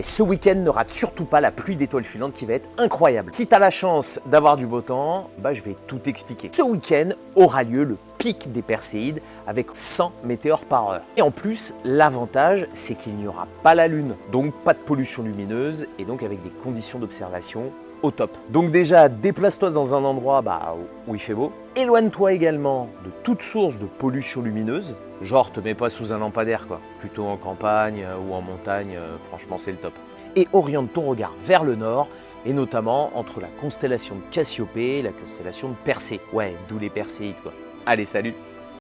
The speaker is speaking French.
Ce week-end, ne rate surtout pas la pluie d'étoiles filantes qui va être incroyable. Si tu as la chance d'avoir du beau temps, je vais tout expliquer. Ce week-end aura lieu le pic des Perséides avec 100 météores par heure. Et en plus, l'avantage, c'est qu'il n'y aura pas la lune, donc pas de pollution lumineuse et donc avec des conditions d'observation au top. Donc déjà, déplace-toi dans un endroit où il fait beau. Éloigne-toi également de toute source de pollution lumineuse. Genre, te mets pas sous un lampadaire, quoi. Plutôt en campagne ou en montagne, franchement, c'est le top. Et oriente ton regard vers le nord, et notamment entre la constellation de Cassiopée et la constellation de Persée. Ouais, d'où les Perséides, quoi. Allez, salut!